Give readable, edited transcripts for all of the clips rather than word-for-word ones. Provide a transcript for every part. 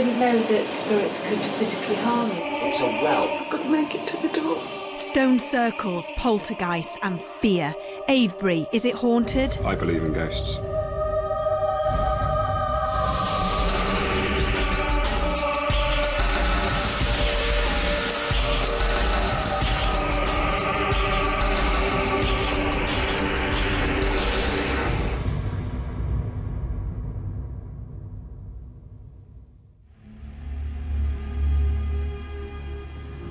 didn't know that spirits could physically harm you. It's a well. I've got to make it to the door. Stone circles, poltergeists and fear. Avebury, is it haunted? I believe in ghosts.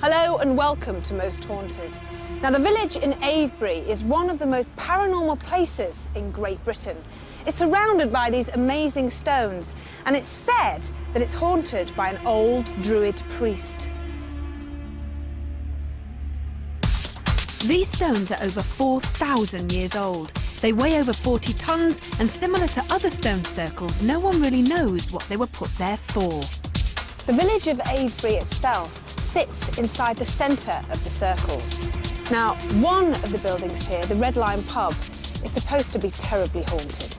Hello and welcome to Most Haunted. Now, the village in Avebury is one of the most paranormal places in Great Britain. It's surrounded by these amazing stones, and it's said that it's haunted by an old druid priest. These stones are over 4,000 years old. They weigh over 40 tonnes, and similar to other stone circles, no one really knows what they were put there for. The village of Avebury itself sits inside the centre of the circles. Now, one of the buildings here, the Red Lion pub, is supposed to be terribly haunted.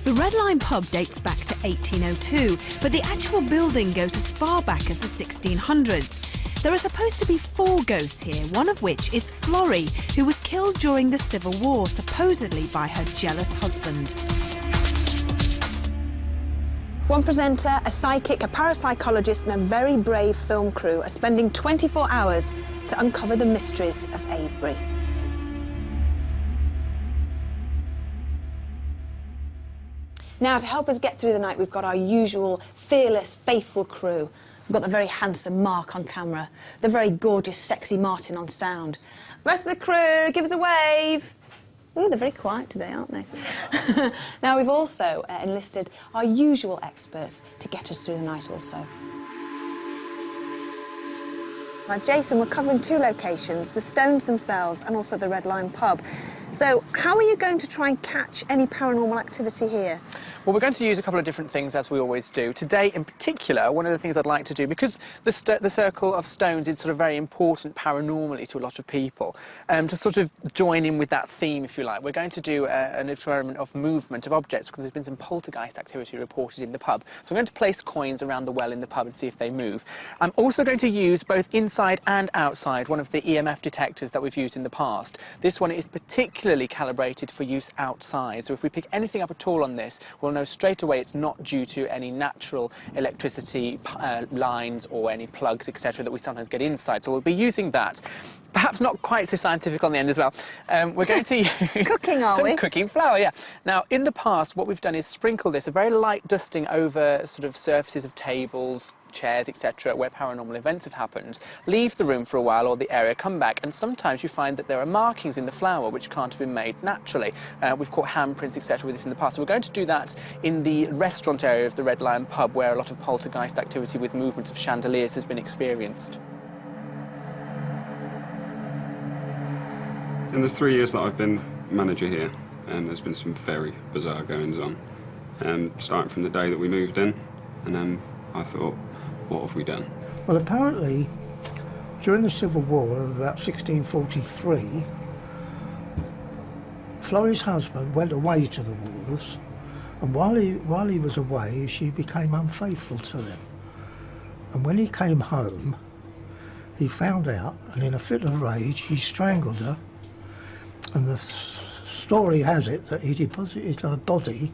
The Red Lion pub dates back to 1802, but the actual building goes as far back as the 1600s. There are supposed to be 4 ghosts here, one of which is Florrie, who was killed during the Civil War, supposedly by her jealous husband. One presenter, a psychic, a parapsychologist and a very brave film crew are spending 24 hours to uncover the mysteries of Avebury. Now, to help us get through the night, we've got our usual fearless, faithful crew. We've got the very handsome Mark on camera, the very gorgeous, sexy Martin on sound. Rest of the crew, give us a wave. Oh, they're very quiet today, aren't they? Now, we've also enlisted our usual experts to get us through the night also. Now, Jason, we're covering 2 locations, the stones themselves and also the Red Lion pub. So, how are you going to try and catch any paranormal activity here? Well, we're going to use a couple of different things, as we always do. Today, in particular, one of the things I'd like to do, because the circle of stones is sort of very important paranormally to a lot of people, to sort of join in with that theme, if you like, we're going to do an experiment of movement of objects, because there's been some poltergeist activity reported in the pub. So I'm going to place coins around the well in the pub and see if they move. I'm also going to use, both inside and outside, one of the EMF detectors that we've used in the past. This one is particularly calibrated for use outside, so if we pick anything up at all on this, we'll know straight away it's not due to any natural electricity lines or any plugs, etc., that we sometimes get inside. So we'll be using that. Perhaps not quite so scientific on the end as well. We're going to use Cooking, are we? cooking flour, yeah. Now, in the past, what we've done is sprinkle this, a very light dusting over sort of surfaces of tables, chairs, etc., where paranormal events have happened, leave the room for a while or the area, come back, and sometimes you find that there are markings in the flour which can't have been made naturally. We've caught handprints, etc., with this in the past. So we're going to do that in the restaurant area of the Red Lion pub, where a lot of poltergeist activity with movements of chandeliers has been experienced. In the 3 years that I've been manager here, there's been some very bizarre goings on. Starting from the day that we moved in, and I thought, what have we done? Well, apparently, during the Civil War of about 1643, Florrie's husband went away to the wars, and while he was away, she became unfaithful to him. And when he came home, he found out, and in a fit of rage, he strangled her. And the story has it that he deposited her body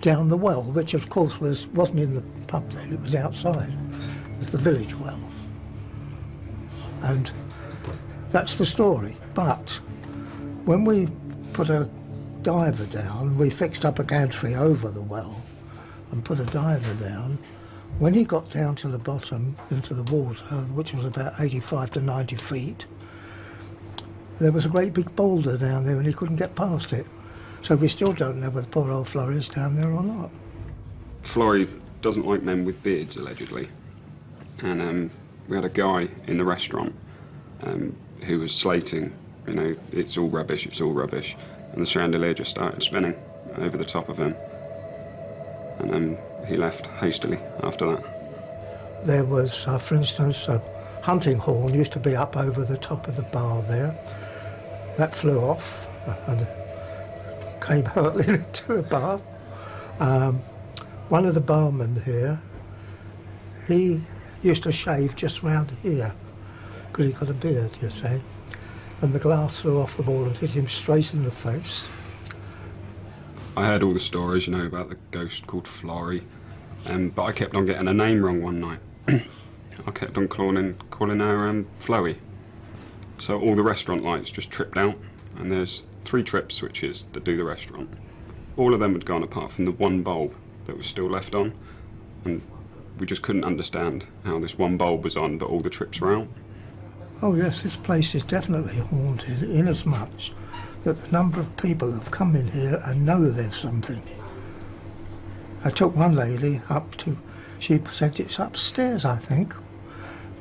down the well, which of course wasn't in the pub then, it was outside. It was the village well. And that's the story. But when we put a diver down, we fixed up a gantry over the well and put a diver down. When he got down to the bottom into the water, which was about 85 to 90 feet, there was a great big boulder down there and he couldn't get past it. So we still don't know whether poor old Florrie is down there or not. Florrie doesn't like men with beards, allegedly. And we had a guy in the restaurant who was slating, you know, it's all rubbish, it's all rubbish. And the chandelier just started spinning over the top of him. And he left hastily after that. There was, for instance, a hunting horn used to be up over the top of the bar there. That flew off and came hurtling into the bar. one of the barmen here, he used to shave just round here, because he got a beard, you see. And the glass flew off the wall and hit him straight in the face. I heard all the stories, you know, about the ghost called Florrie, but I kept on getting her name wrong one night. I kept on calling her Floey. So all the restaurant lights just tripped out, and there's 3 trip switches that do the restaurant. All of them had gone apart from the one bulb that was still left on, and we just couldn't understand how this one bulb was on but all the trips were out. Oh yes, this place is definitely haunted, inasmuch that the number of people have come in here and know there's something. I took one lady up to, she said it's upstairs, I think.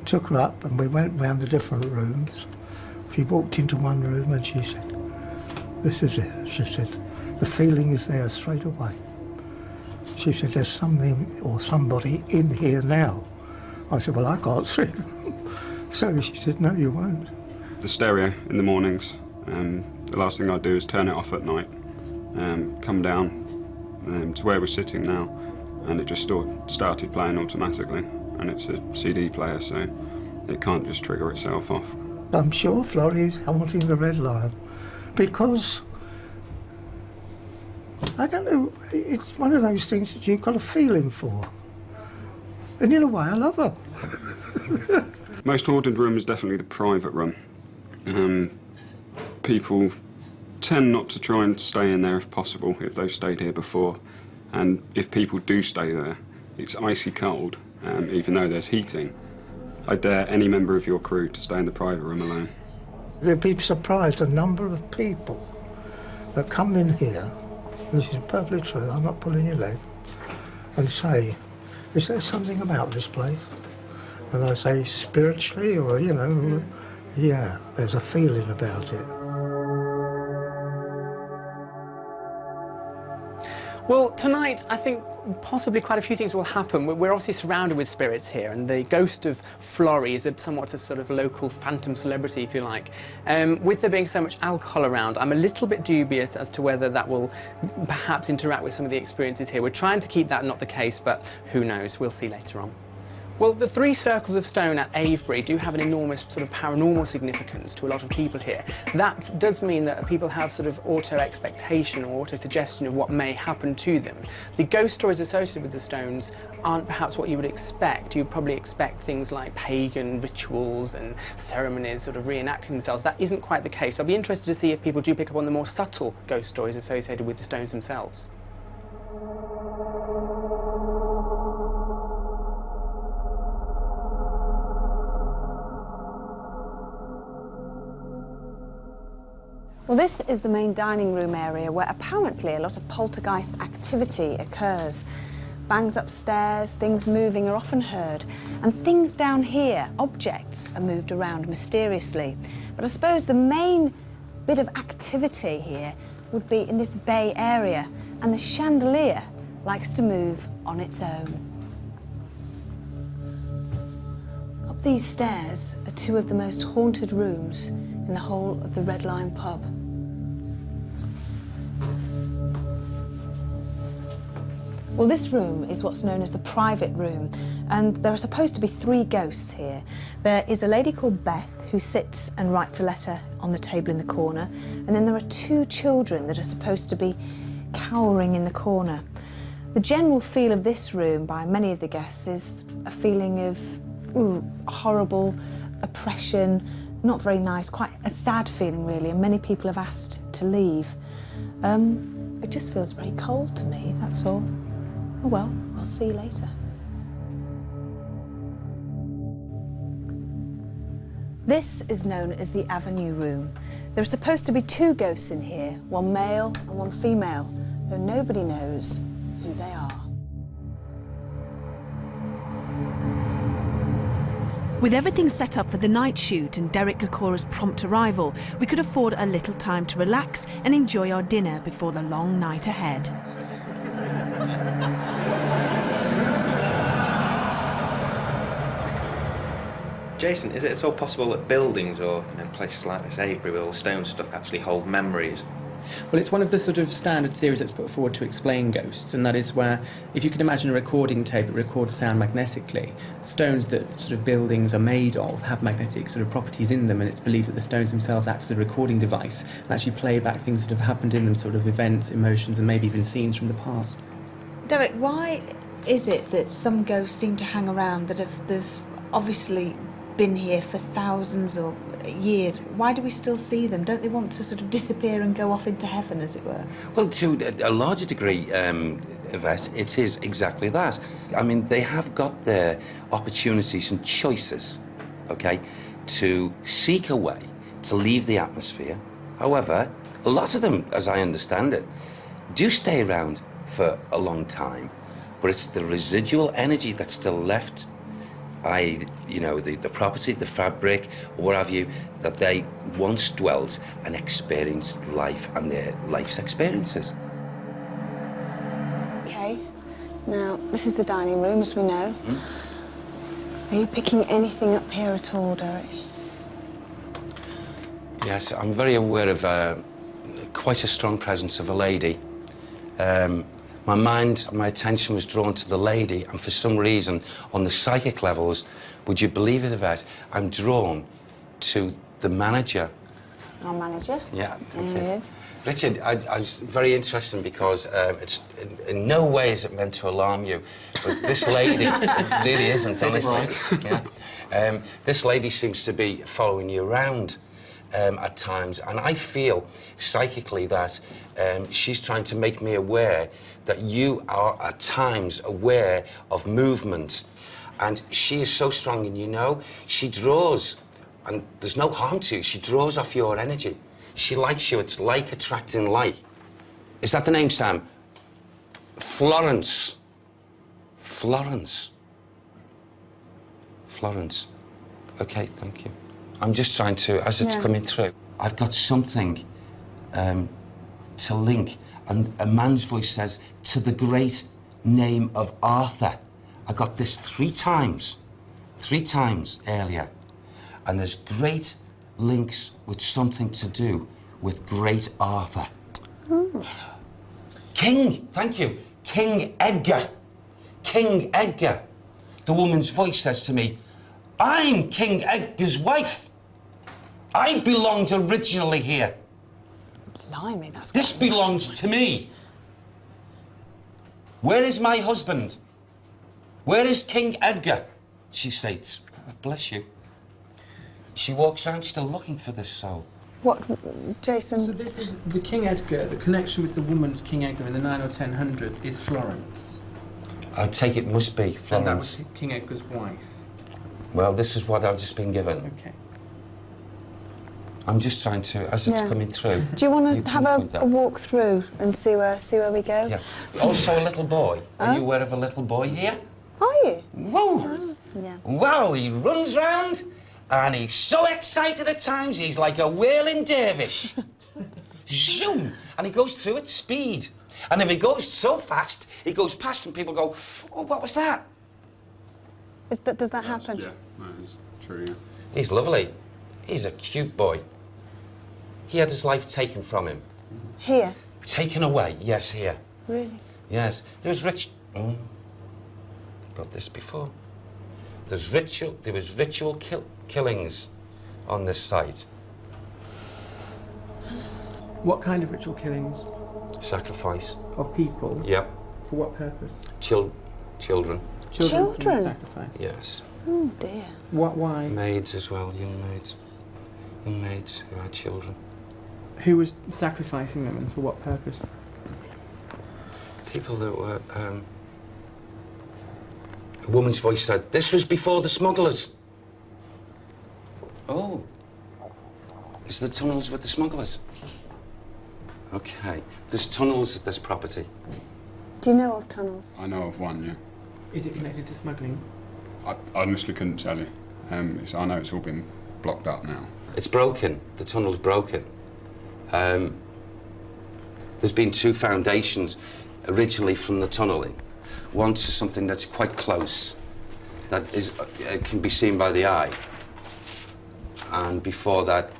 Took her up and we went round the different rooms. She walked into one room and she said, "This is it," she said. "The feeling is there straight away." She said, "There's something or somebody in here now." I said, "Well, I can't see them." So she said, "No, you won't." The stereo in the mornings, the last thing I do is turn it off at night, come down to where we're sitting now, and it just started playing automatically, and it's a CD player, so it can't just trigger itself off. I'm sure Florrie's haunting the Red Lion because, I don't know, it's one of those things that you've got a feeling for. And in a way, I love her. Most haunted room is definitely the private room. People tend not to try and stay in there if possible, if they've stayed here before. And if people do stay there, it's icy cold, even though there's heating. I dare any member of your crew to stay in the private room alone. You'd be surprised the number of people that come in here, and this is perfectly true, I'm not pulling your leg, and say, "Is there something about this place?" And I say, spiritually, or, you know, yeah, there's a feeling about it. Well, tonight, I think possibly quite a few things will happen. We're obviously surrounded with spirits here, and the ghost of Florrie is somewhat a sort of local phantom celebrity, if you like. With there being so much alcohol around, I'm a little bit dubious as to whether that will perhaps interact with some of the experiences here. We're trying to keep that not the case, but who knows? We'll see later on. Well, the 3 circles of stone at Avebury do have an enormous sort of paranormal significance to a lot of people here. That does mean that people have sort of auto-expectation or auto-suggestion of what may happen to them. The ghost stories associated with the stones aren't perhaps what you would expect. You'd probably expect things like pagan rituals and ceremonies sort of reenacting themselves. That isn't quite the case. I'll be interested to see if people do pick up on the more subtle ghost stories associated with the stones themselves. Well, this is the main dining room area where apparently a lot of poltergeist activity occurs. Bangs upstairs, things moving are often heard, and things down here, objects, are moved around mysteriously. But I suppose the main bit of activity here would be in this bay area, and the chandelier likes to move on its own. Up these stairs are 2 of the most haunted rooms in the whole of the Red Lion pub. Well, this room is what's known as the private room, and there are supposed to be 3 ghosts here. There is a lady called Beth who sits and writes a letter on the table in the corner, and then there are 2 children that are supposed to be cowering in the corner. The general feel of this room by many of the guests is a feeling of horrible oppression, not very nice, quite a sad feeling really, and many people have asked to leave. It just feels very cold to me, that's all. Oh well, I'll see you later. This is known as the Avenue Room. There are supposed to be 2 ghosts in here, one male and one female, though nobody knows who they are. With everything set up for the night shoot and Derek Gacora's prompt arrival, we could afford a little time to relax and enjoy our dinner before the long night ahead. Jason, is it at all possible that buildings or places like this Avebury with all the stone stuff actually hold memories Well, it's one of the sort of standard theories that's put forward to explain ghosts, and that is where, if you can imagine a recording tape that records sound magnetically, stones that sort of buildings are made of have magnetic sort of properties in them, and it's believed that the stones themselves act as a recording device and actually play back things that have happened in them, sort of events, emotions, and maybe even scenes from the past. Derek, why is it that some ghosts seem to hang around that they've obviously been here for thousands or years? Why do we still see them? Don't they want to sort of disappear and go off into heaven, as it were? Well, to a larger degree, Yvette, it is exactly that. I mean, they have got their opportunities and choices, okay, to seek a way to leave the atmosphere. However, a lot of them, as I understand it, do stay around for a long time, but it's the residual energy that's still left, you know, the property, the fabric, or what have you, that they once dwelt and experienced life and their life's experiences. Okay, now this is the dining room, as we know. Are you picking anything up here at all, Derek? Yes, I'm very aware of quite a strong presence of a lady. My attention was drawn to the lady, and for some reason, on the psychic levels, would you believe it, Yvette, I'm drawn to the manager. Our manager? Yeah, thank you. There he is. Richard, I was very interesting because it's in no way is it meant to alarm you, but this lady it really isn't, honestly. Yeah. This lady seems to be following you around at times, and I feel psychically that she's trying to make me aware that you are at times aware of movement, and she is so strong, and you know, she draws, and there's no harm to you, she draws off your energy. She likes you, it's like attracting like. Is that the name, Sam? Florence. Florence. Florence. Okay, thank you. I'm just trying to, as it's coming through, I've got something to link, and a man's voice says, to the great name of Arthur. I got this three times earlier, and there's great links with something to do with great Arthur. Ooh. King, thank you, King Edgar. King Edgar. The woman's voice says to me, I'm King Edgar's wife. I belonged originally here. Blimey, that's... This belongs to me. Where is my husband? Where is King Edgar? She says, bless you. She walks around still looking for this soul. What, Jason? So this is the King Edgar, the connection with the woman's King Edgar in the 900s or 1000s is Florence. I take it must be Florence. And that was King Edgar's wife. Well, this is what I've just been given. Okay. I'm just trying to, as it's coming through. Do you want to have a walk through and see where we go? Yeah. Also a little boy. Are you aware of a little boy here? Are you? Whoa! Yeah. Wow, he runs round and he's so excited at times, he's like a whirling dervish. Zoom! And he goes through at speed. And if he goes so fast, he goes past and people go, oh, what was that? Does that happen? Yeah, that is true, yeah. He's lovely. He's a cute boy. He had his life taken from him. Here? Taken away, yes, here. Really? Yes. There was got this before. There was ritual killings on this site. What kind of ritual killings? Sacrifice. Of people? Yep. For what purpose? Children. Children? Sacrifice? Yes. Oh, dear. Why? Maids as well, young maids who had children. Who was sacrificing them and for what purpose? People that were, a woman's voice said, this was before the smugglers. Oh. Is the tunnels with the smugglers? Okay. There's tunnels at this property. Do you know of tunnels? I know of one, yeah. Is it connected to smuggling? I honestly couldn't tell you. I know it's all been blocked up now. It's broken. The tunnel's broken. There's been two foundations originally from the tunnelling. One to something that's quite close, that is can be seen by the eye. And before that,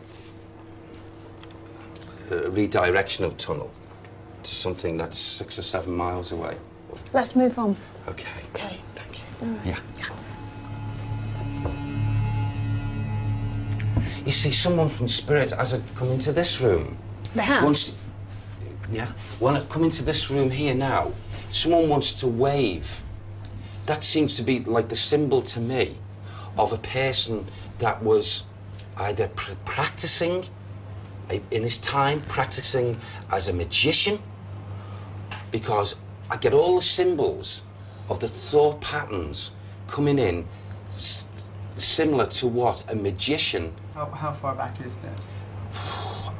redirection of tunnel to something that's 6 or 7 miles away. Let's move on. Okay. Okay. Thank you. All right. Yeah. You see, someone from Spirit has come into this room. They have? When I come into this room here now, someone wants to wave. That seems to be like the symbol to me of a person that was either practicing in his time, practicing as a magician, because I get all the symbols of the thought patterns coming in similar to what a magician. How far back is this?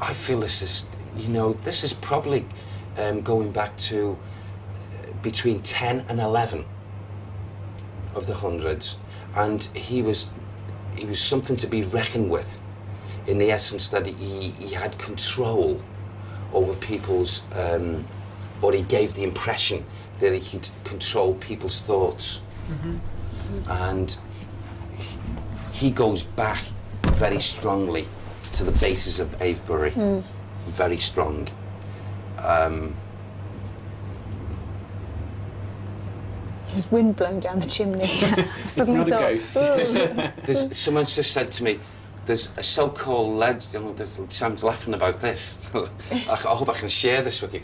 I feel this is, this is probably going back to between 10 and 11 of the hundreds, and he was something to be reckoned with, in the essence that he had control over people's, or he gave the impression that he could control people's thoughts. And he goes back very strongly to the basis of Avebury, very strong. There's wind blowing down the chimney. It's not a ghost. Someone just said to me, there's a so-called legend, Sam's laughing about this. I hope I can share this with you.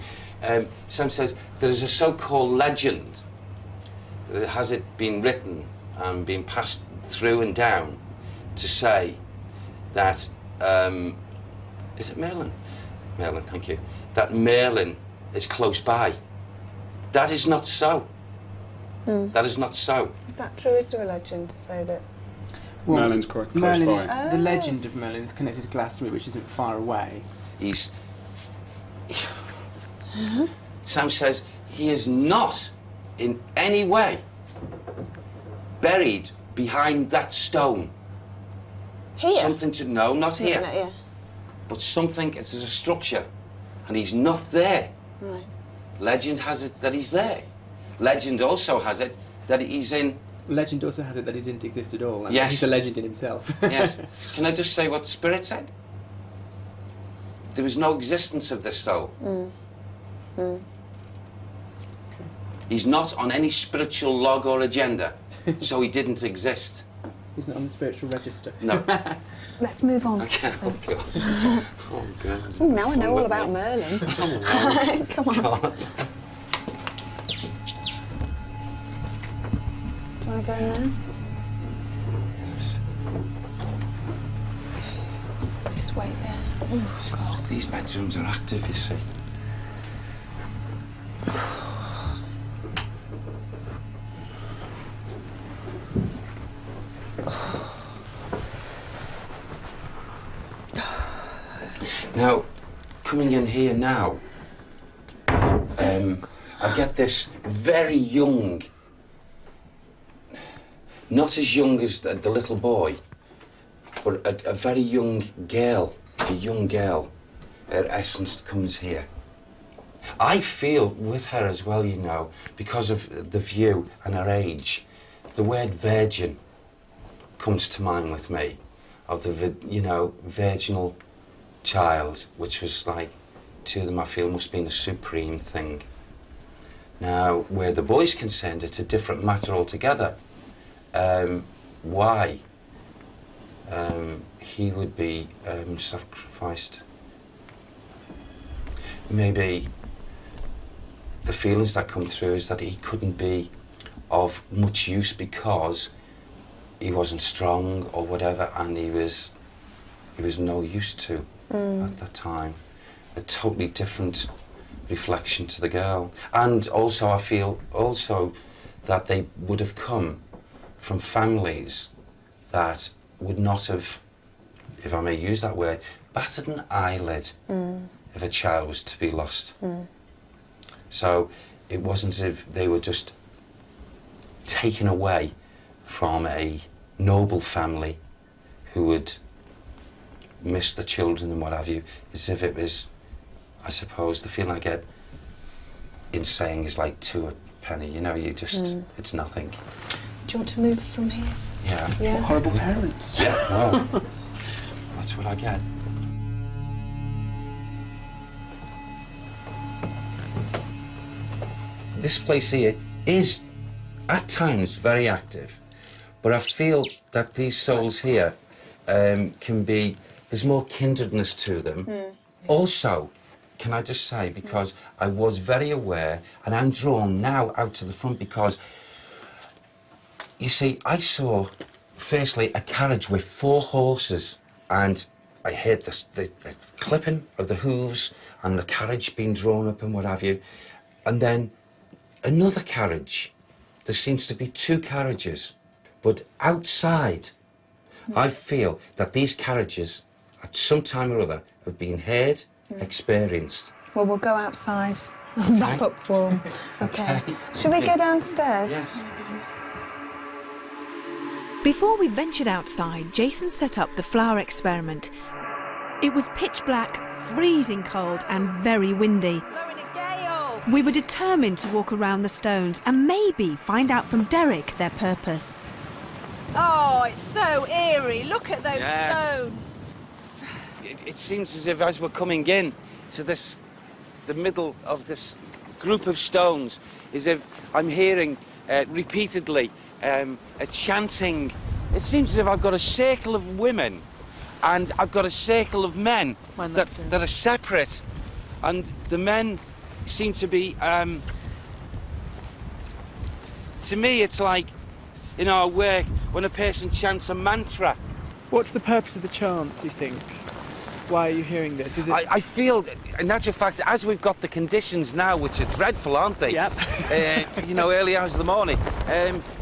Sam says, there's a so-called legend, that has it been written and been passed through and down to say that, is it Merlin? Merlin, thank you. That Merlin is close by. That is not so. That is not so. Is that true? Is there a legend to say that? Well, Merlin's quite close Merlin by. is, the legend of Merlin is connected to Glastonbury, which isn't far away. He's... Sam says he is not in any way buried behind that stone. Here? Something to... No, not here. No, yeah. But something, it's a structure, and he's not there. Right. Legend has it that he's there. Legend also has it that he's in... Legend also has it that he didn't exist at all. And Yes. He's a legend in himself. Yes. Can I just say what Spirit said? There was no existence of this soul. He's not on any spiritual log or agenda, so he didn't exist. He's not on the spiritual register. No. Let's move on. Okay. Oh, God. Oh, God. Ooh, now I know all about Merlin. Oh, Come on. God. Do you want to go in there? Yes. Just wait there. Ooh, So, these bedrooms are active, you see. Now, coming in here now, I get this very young, not as young as the little boy, but a very young girl, her essence comes here. I feel with her as well, because of the view and her age, the word virgin comes to mind with me, of the, virginal child, which was like, to them I feel must have been a supreme thing. Now, where the boy's concerned, it's a different matter altogether. Why he would be sacrificed. Maybe the feelings that come through is that he couldn't be of much use because he wasn't strong or whatever, and he was no use to at that time. A totally different reflection to the girl. And also I feel also that they would have come from families that would not have, if I may use that word, battered an eyelid if a child was to be lost. So it wasn't as if they were just taken away from a noble family who would miss the children and what have you, as if it was, I suppose, the feeling I get in saying is like to a penny, you just, it's nothing. Do you want to move from here? Yeah. Yeah. Horrible parents. Yeah, well, that's what I get. this place here is, at times, very active, but I feel that these souls here can be, there's more kindredness to them. Also, can I just say, because I was very aware, and I'm drawn now out to the front because, you see, I saw, firstly, a carriage with 4 horses, and I heard the clipping of the hooves and the carriage being drawn up and what have you. And then another carriage. There seems to be 2 carriages. But outside, I feel that these carriages, at some time or other, have been heard, experienced. Well, we'll go outside and wrap up warm. Okay. Should we go downstairs? Yes. Before we ventured outside, Jason set up the flower experiment. It was pitch black, freezing cold and very windy. Blowing a gale. We were determined to walk around the stones and maybe find out from Derek their purpose. Oh, it's so eerie. Look at those Yes. stones. It seems as if as we're coming in to this, the middle of this group of stones, as if I'm hearing repeatedly a chanting. It seems as if I've got a circle of women and I've got a circle of men that are separate, and the men seem to be, to me it's like in our work when a person chants a mantra. What's the purpose of the chant, do you think? Why are you hearing this? Is it... I feel, in actual fact, as we've got the conditions now, which are dreadful, aren't they? Yep. You know, early hours of the morning,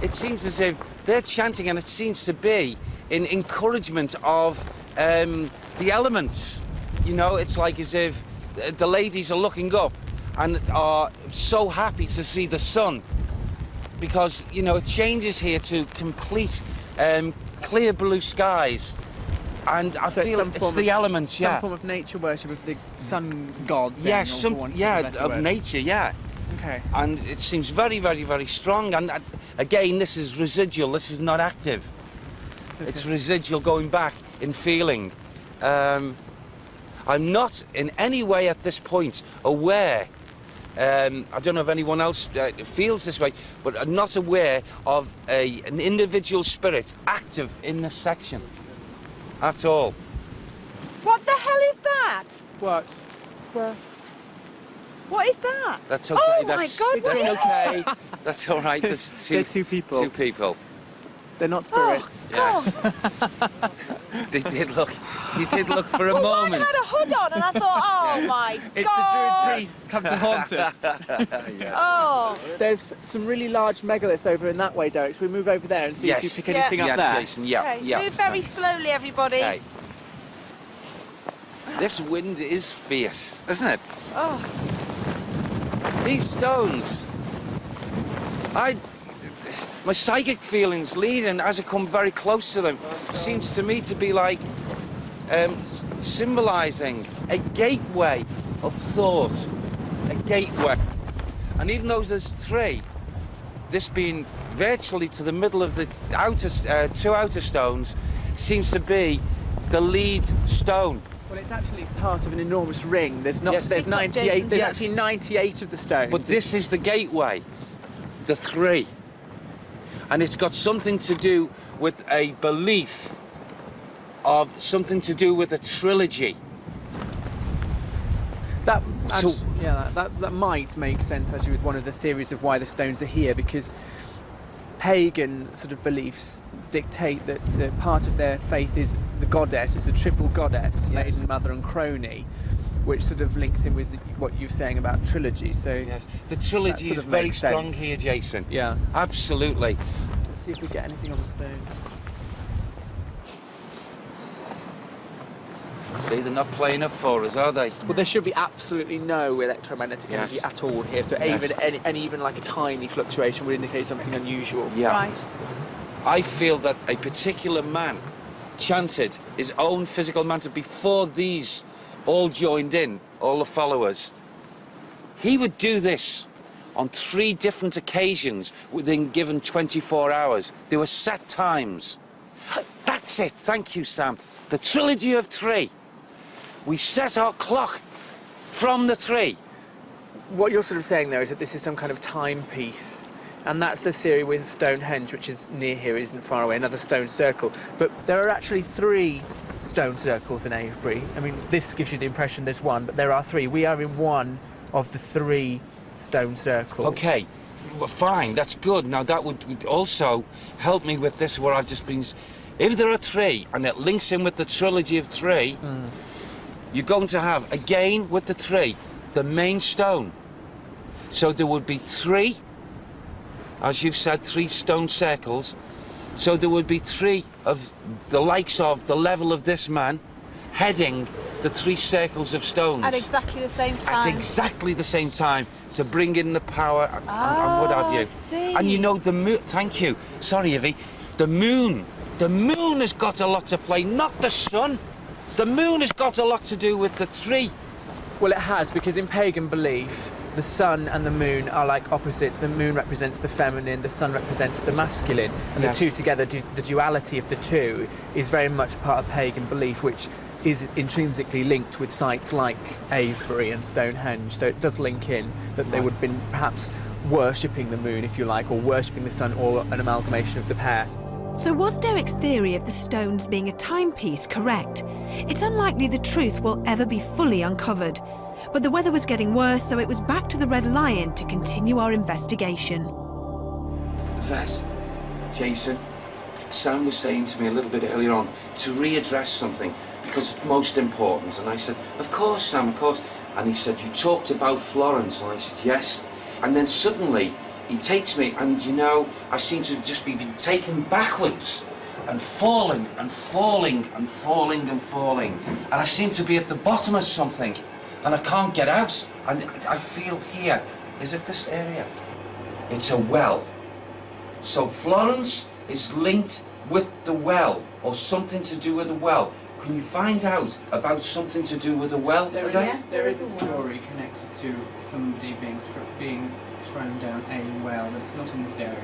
it seems as if they're chanting, and it seems to be in encouragement of the elements. You know, it's like as if the ladies are looking up and are so happy to see the sun, because, you know, it changes here to complete clear blue skies. And I feel it's the elements, yeah. Some form of nature worship of the sun god. Then, Yes, of nature, yeah. Okay. And it seems very, very, very strong. And again, this is residual. This is not active. Okay. It's residual, going back in feeling. I'm not in any way at this point aware. I don't know if anyone else feels this way, but I'm not aware of an individual spirit active in this section. At all. What the hell is that? What? Where? What is that? That's okay. Oh that's, my God, what that's is okay. That's all right. There's They're 2 people. 2 people. They're not spirits. Yes. They did look. You did look for a Well, moment. one had a hood on, and I thought, oh my It's God. the druid priest come to haunt us. Oh. There's some really large megaliths over in that way, Derek. Should we move over there and see if you pick anything up yeah, there? Jason. Yeah, Okay, yeah. move very slowly, everybody. Okay. This wind is fierce, isn't it? Oh. These stones. My psychic feelings leading as I come very close to them seems to me to be like symbolising a gateway of thought, a gateway. And even though there's 3, this being virtually to the middle of the outer, 2 outer stones, seems to be the lead stone. Well, it's actually part of an enormous ring. There's not. Yes. There's 98. There's Yes. actually 98 of the stones. But this is the gateway, the 3. And it's got something to do with a belief of something to do with a trilogy. That, So- that might make sense actually with one of the theories of why the stones are here, because pagan sort of beliefs dictate that part of their faith is the goddess. It's a triple goddess, Yes. maiden, mother, and crony, which sort of links in with what you're saying about trilogy. So Yes, the trilogy sort is of very makes strong sense. here, Jason. yeah. Absolutely. Let's see if we get anything on the stone. See, they're not playing up for us, are they? Well, there should be absolutely no electromagnetic energy Yes. at all here. So Yes. even like a tiny fluctuation would indicate something unusual. Yeah. Right. I feel that a particular man chanted his own physical mantra before these all joined in, all the followers. He would do this on 3 different occasions within given 24 hours. There were set times. That's it. Thank you, Sam. The trilogy of 3. We set our clock from the 3. what you're sort of saying there is that this is some kind of timepiece. And that's the theory with Stonehenge, which is near here, isn't far away, another stone circle. But there are actually 3 stone circles in Avebury. I mean, this gives you the impression there's one, but there are 3. We are in one of the 3 stone circles. OK, well, fine, that's good. Now, that would also help me with this, where I've just been... If there are 3, and it links in with the trilogy of 3, you're going to have, again, with the 3, the main stone. So there would be 3... As you've said, 3 stone circles. So there would be 3 of the likes of the level of this man heading the 3 circles of stones. At exactly the same time. At exactly the same time to bring in the power and what have you. I see. And you know the moon. Thank you. Sorry, Ivy. The moon. The moon has got a lot to play, not the sun. The moon has got a lot to do with the 3. Well, it has, because in pagan belief, the sun and the moon are like opposites. The moon represents the feminine, the sun represents the masculine. And Yes. the two together, the duality of the two, is very much part of pagan belief, which is intrinsically linked with sites like Avebury and Stonehenge. So it does link in that they would have been perhaps worshipping the moon, if you like, or worshipping the sun, or an amalgamation of the pair. So was Derek's theory of the stones being a timepiece correct? It's unlikely the truth will ever be fully uncovered. But the weather was getting worse, so it was back to the Red Lion to continue our investigation. Vet, Jason, Sam was saying to me a little bit earlier on to readdress something because it's most important. And I said, of course, Sam, of course. And he said, you talked about Florence. And I said, yes. And then suddenly he takes me and, you know, I seem to just be taken backwards and falling and falling and falling and falling. And I seem to be at the bottom of something. And I can't get out, and I feel here. Is it this area? It's a well. So Florence is linked with the well, or something to do with the well. Can you find out about something to do with the well? There is a story connected to somebody being thrown down a well, but it's not in this area.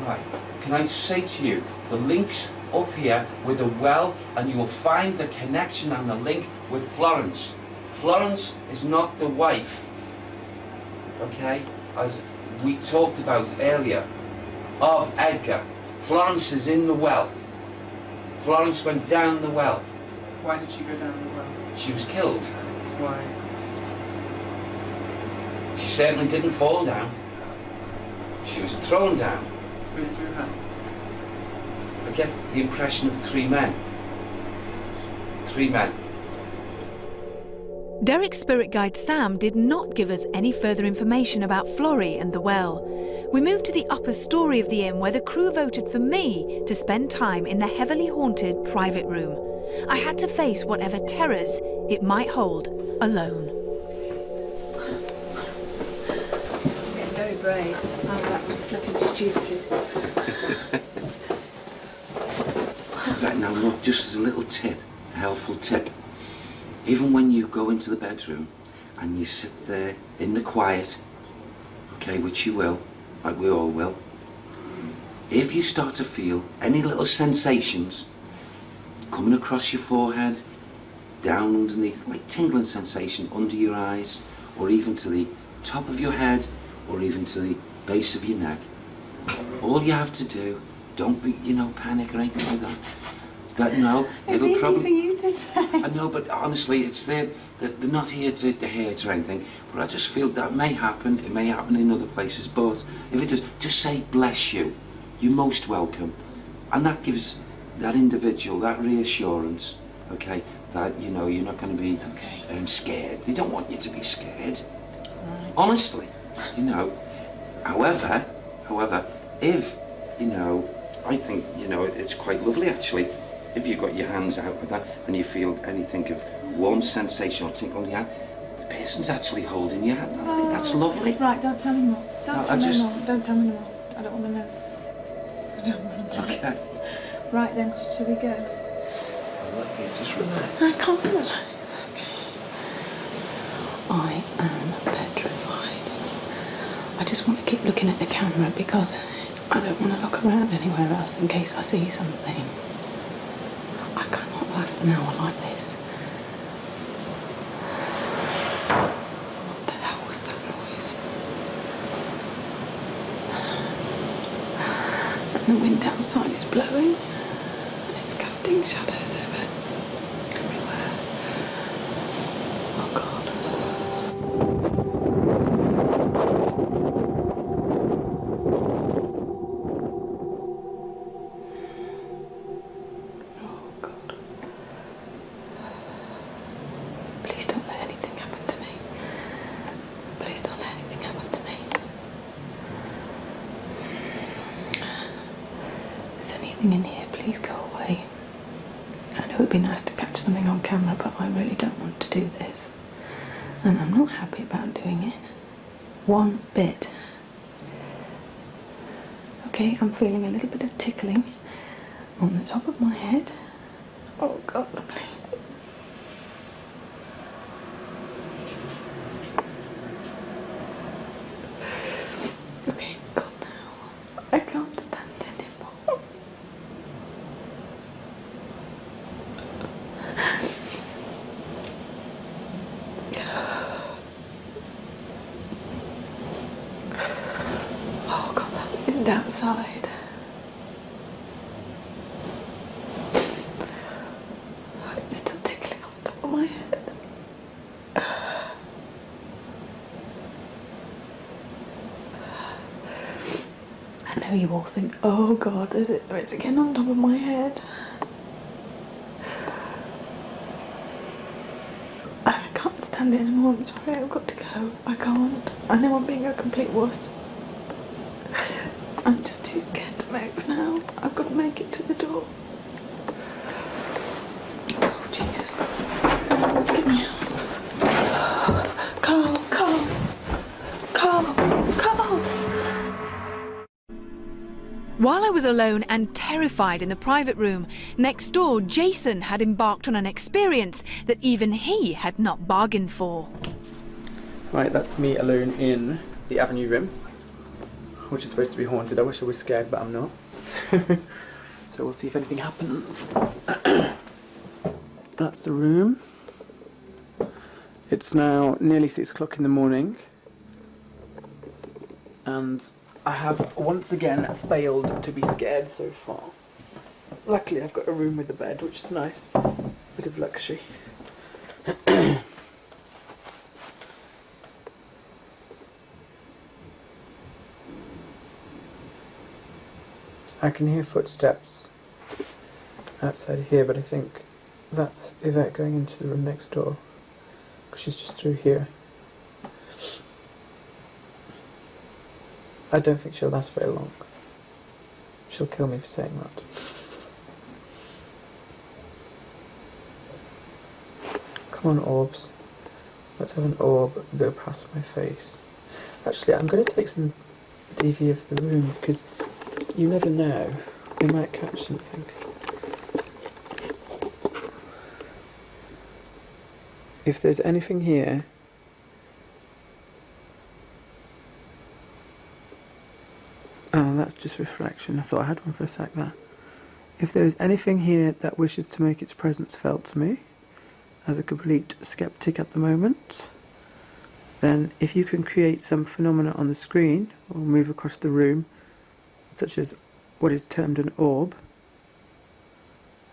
Right. Can I say to you, the link's up here with a well, and you will find the connection and the link with Florence. Florence is not the wife, okay, as we talked about earlier, of Edgar. Florence is in the well. Florence went down the well. Why did she go down the well? She was killed. Why? She certainly didn't fall down. She was thrown down. Who threw her? I get the impression of 3 men. 3 men. Derek's spirit guide Sam did not give us any further information about Florrie and the well. We moved to the upper story of the inn, where the crew voted for me to spend time in the heavily haunted private room. I had to face whatever terrors it might hold alone. I'm getting very brave. I'm like flipping stupid. Right, now look, just as a little tip, a helpful tip. Even when you go into the bedroom and you sit there in the quiet, okay, which you will, like we all will, if you start to feel any little sensations coming across your forehead, down underneath, like tingling sensation under your eyes, or even to the top of your head, or even to the base of your neck, all you have to do, don't be, panic or anything like that. No, It's it'll easy probably... for you to say. I know, but honestly, it's they're not here to hate or anything. But I just feel that may happen. It may happen in other places. But if it does, just say bless you. You're most welcome, and that gives that individual that reassurance. Okay, that you're not going to be scared. They don't want you to be scared. Right. Honestly, However, if I think it's quite lovely actually. If you've got your hands out with that and you feel anything of warm sensation or tinkle in your hand, the person's actually holding your hand. I think that's lovely. Right, don't tell me more. Don't tell me just- more. Don't tell me more. I don't want to know. I don't want to know. Okay. Right then, shall we go? Just relax. I can't relax. Okay. I am petrified. I just want to keep looking at the camera because I don't want to look around anywhere else in case I see something. I cannot last an hour like this. What the hell was that noise? And the wind outside is blowing, and it's casting shadows over everywhere. Oh God. Oh God. Please don't let anything happen to me. Please don't let anything happen to me. If there's anything in here, please go away. I know it would be nice to catch something on camera, but I really don't want to do this. And I'm not happy about doing it. One bit. Okay, I'm feeling a little bit of tickling on the top of my head. Oh God, please. Okay, it's gone now. I can't stand anymore. Oh God, that wind outside. It's still tickling on top of my head. I know you all think, oh God, it's again on top of my head. I can't stand it anymore, I'm sorry, I've got to go. I can't. I know I'm being a complete wuss. I'm just too scared to move now. I've got to make it to the door. Oh, Jesus. Get me out. Carl, Carl. Carl, Carl. While I was alone and terrified in the private room, next door Jason had embarked on an experience that even he had not bargained for. Right, that's me alone in the Avenue room, which is supposed to be haunted. I wish I was scared, but I'm not. So we'll see if anything happens. That's the room. It's now nearly 6 o'clock in the morning, and I have once again failed to be scared so far. Luckily I've got a room with a bed, which is nice. Bit of luxury. I can hear footsteps outside here, but I think that's Yvette going into the room next door, because she's just through here. I don't think she'll last very long. She'll kill me for saying that. Come on, orbs. Let's have an orb go past my face. Actually, I'm going to take some DV of the room, because you never know. We might catch something. If there's anything here... Oh, that's just reflection. I thought I had one for a sec there. If there's anything here that wishes to make its presence felt to me, as a complete skeptic at the moment, then if you can create some phenomena on the screen or move across the room, such as what is termed an orb,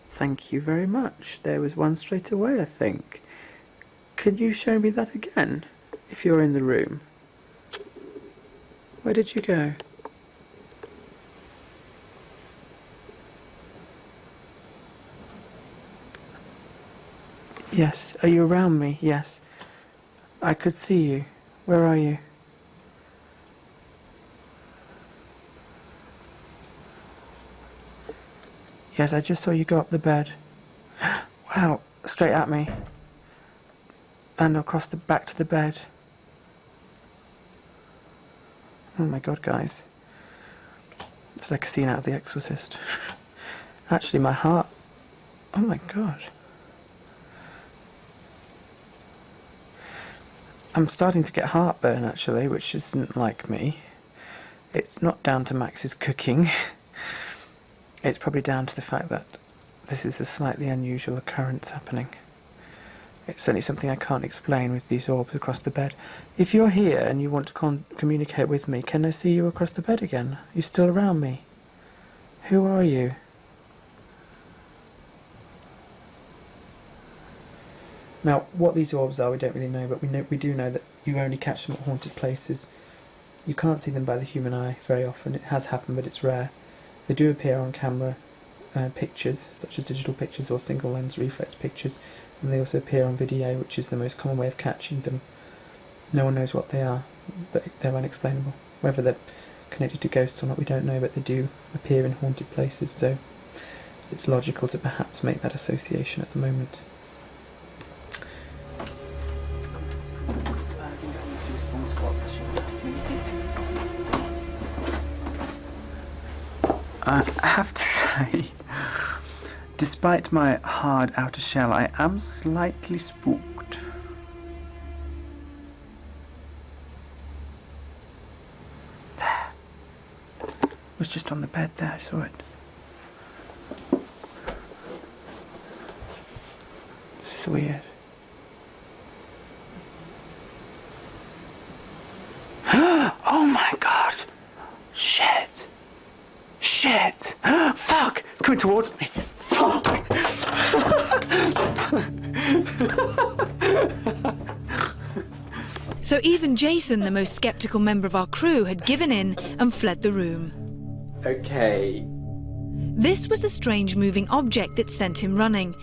thank you very much. There was one straight away, I think. Could you show me that again, if you're in the room? Where did you go? Yes. Are you around me? Yes. I could see you. Where are you? Yes, I just saw you go up the bed. Wow. Straight at me. And across the back to the bed. Oh my God, guys. It's like a scene out of The Exorcist. Actually, my heart... Oh my God. I'm starting to get heartburn, actually, which isn't like me. It's not down to Max's cooking. It's probably down to the fact that this is a slightly unusual occurrence happening. It's certainly something I can't explain with these orbs across the bed. If you're here and you want to communicate with me, can I see you across the bed again? Are you still around me? Who are you? Now, what these orbs are, we don't really know, but we do know that you only catch them at haunted places. You can't see them by the human eye very often. It has happened, but it's rare. They do appear on camera pictures, such as digital pictures or single lens reflex pictures, and they also appear on video, which is the most common way of catching them. No one knows what they are, but they're unexplainable. Whether they're connected to ghosts or not, we don't know, but they do appear in haunted places, so it's logical to perhaps make that association at the moment. I have to say, despite my hard outer shell, I am slightly spooked. There. It was just on the bed there, I saw it. This is weird. Oh my god! Shit! Shit! Fuck! It's coming towards me! Fuck! So even Jason, the most sceptical member of our crew, had given in and fled the room. Okay. This was the strange moving object that sent him running.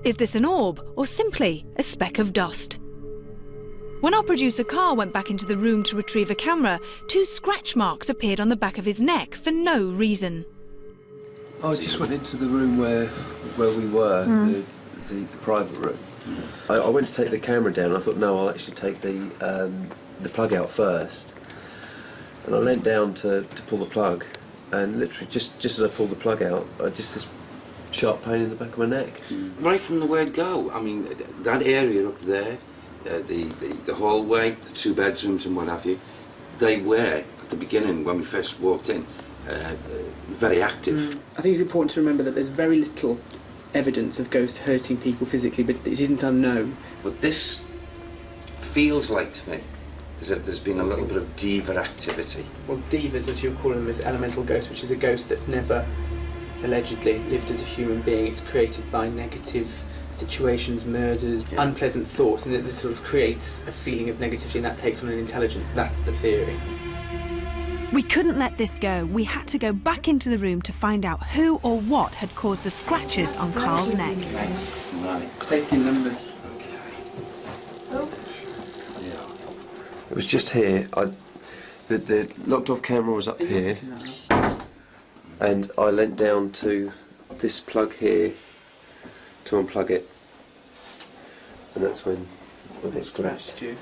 Is this an orb or simply a speck of dust? When our producer Carl went back into the room to retrieve a camera, 2 scratch marks appeared on the back of his neck for no reason. I just went into the room where we were, the private room. I went to take the camera down. I thought, no, I'll actually take the plug out first. And I leant down to pull the plug, and literally just as I pulled the plug out, I just this sharp pain in the back of my neck. Right from the word go, I mean, that area up there, the hallway, the 2 bedrooms and what have you, they were, at the beginning, when we first walked in, very active. I think it's important to remember that there's very little evidence of ghosts hurting people physically, but it isn't unknown. But this feels like to me as if there's been a little bit of diva activity. Well, divas, as you call them, is elemental ghost, which is a ghost that's never allegedly lived as a human being. It's created by negative situations, murders, unpleasant thoughts, and it just sort of creates a feeling of negativity, and that takes on an intelligence. That's the theory. We couldn't let this go. We had to go back into the room to find out who or what had caused the scratches on Carl's neck. Right. Safety numbers. It was just here. The locked off camera was up here, and I leant down to this plug here to unplug it, and that's when it scratched. You.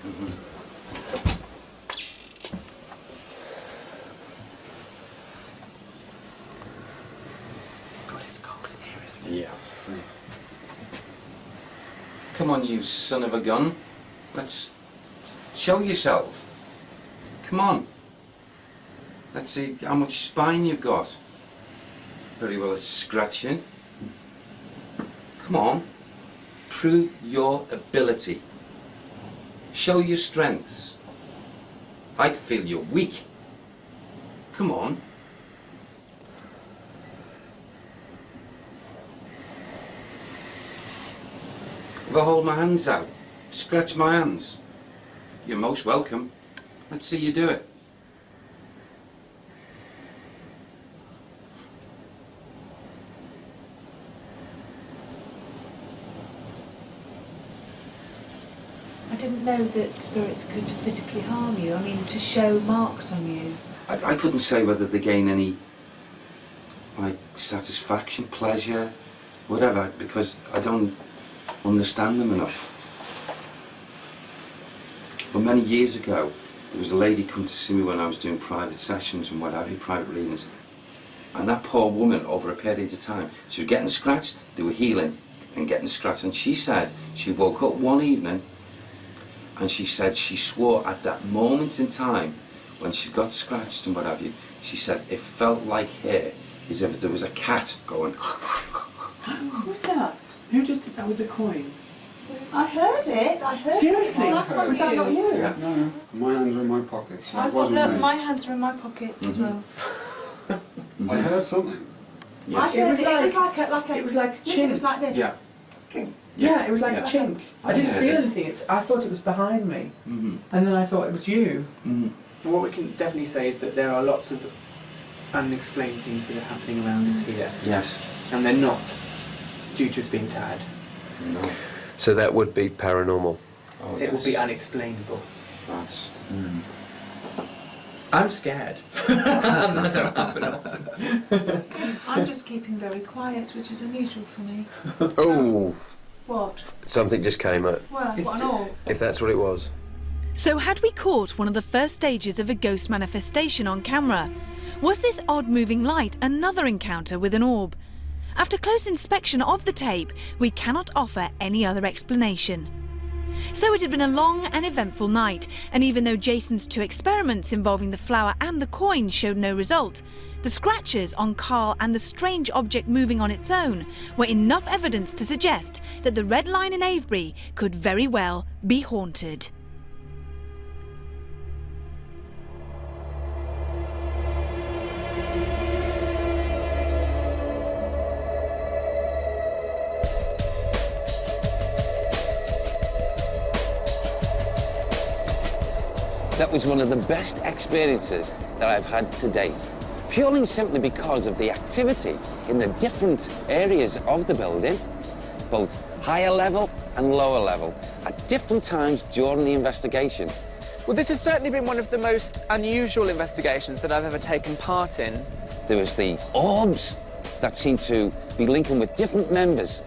God, it's cold in here, isn't it? Yeah. Come on, you son of a gun. Let's show yourself. Come on. Let's see how much spine you've got. Very well, it's scratching. Come on. Prove your ability. Show your strengths. I feel you're weak. Come on. If I hold my hands out, scratch my hands. You're most welcome. Let's see you do it. I didn't know that spirits could physically harm you. I mean, to show marks on you. I couldn't say whether they gain any, like, satisfaction, pleasure, whatever, because I don't understand them enough. But many years ago, there was a lady come to see me when I was doing private sessions and what have you, private readings. And that poor woman, over a period of time, she was getting scratched, they were healing and getting scratched. And she said she woke up one evening and she said she swore at that moment in time when she got scratched and what have you, she said it felt like her as if there was a cat going. Who's that? Who just did that with the coin? I heard it. I heard Seriously? it. Was that not you? Yeah. No, my hands are in my pockets. It I've got, wasn't look, me. my hands are in my pockets as well. I heard something. I heard it was like a it was like a listen, chink. it was like this. Yeah. Yeah, it was like a chink. I didn't feel anything. I thought it was behind me, and then I thought it was you. And what we can definitely say is that there are lots of unexplained things that are happening around us here. Yes. And they're not due to us being tired. No. So that would be paranormal. Oh, It will be unexplainable. That's... I'm scared. That don't happen often. I'm just keeping very quiet, which is unusual for me. Oh, What? something just came up. Well, what an orb. If that's what it was. So had we caught one of the first stages of a ghost manifestation on camera? Was this odd moving light another encounter with an orb? After close inspection of the tape, we cannot offer any other explanation. So it had been a long and eventful night, and even though Jason's 2 experiments involving the flower and the coin showed no result, the scratches on Carl and the strange object moving on its own were enough evidence to suggest that the Red Line in Avebury could very well be haunted. That was one of the best experiences that I've had to date. Purely and simply because of the activity in the different areas of the building, both higher level and lower level, at different times during the investigation. Well, this has certainly been one of the most unusual investigations that I've ever taken part in. There was the orbs that seemed to be linking with different members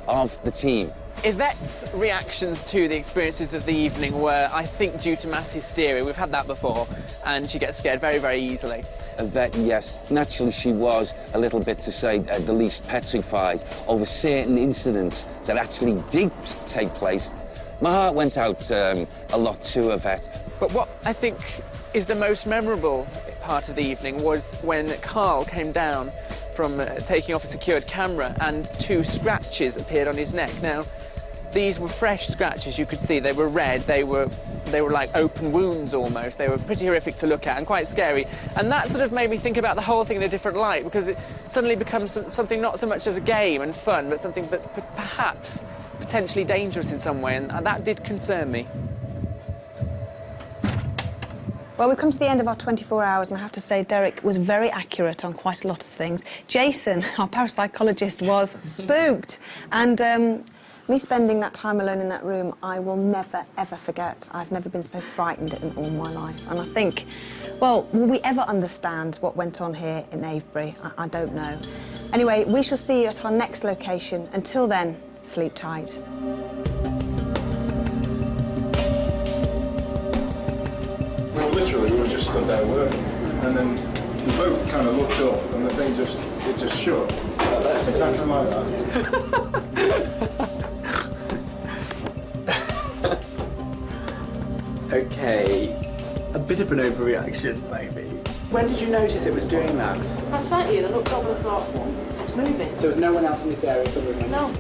of the team. Yvette's reactions to the experiences of the evening were, I think, due to mass hysteria. We've had that before, and she gets scared very, very easily. Yvette, yes, naturally she was a little bit, to say the least, petrified over certain incidents that actually did take place. My heart went out a lot to Yvette. But what I think is the most memorable part of the evening was when Carl came down from taking off a secured camera and 2 scratches appeared on his neck. Now, these were fresh scratches, you could see. They were red, they were like open wounds almost. They were pretty horrific to look at and quite scary. And that sort of made me think about the whole thing in a different light, because it suddenly becomes something not so much as a game and fun, but something that's perhaps potentially dangerous in some way, and that did concern me. Well, we've come to the end of our 24 hours, and I have to say Derek was very accurate on quite a lot of things. Jason, our parapsychologist, was spooked. And me spending that time alone in that room, I will never, ever forget. I've never been so frightened in all my life. And I think, well, will we ever understand what went on here in Avebury? I don't know. Anyway, we shall see you at our next location. Until then, sleep tight. Well, literally, we were just stood there working, and then we both kind of looked up, and the thing just shut. That's exactly like that. Okay, a bit of an overreaction, maybe. When did you notice it was doing that? I sat here and I looked up and I thought, it's moving. So there was no one else in this area other than No.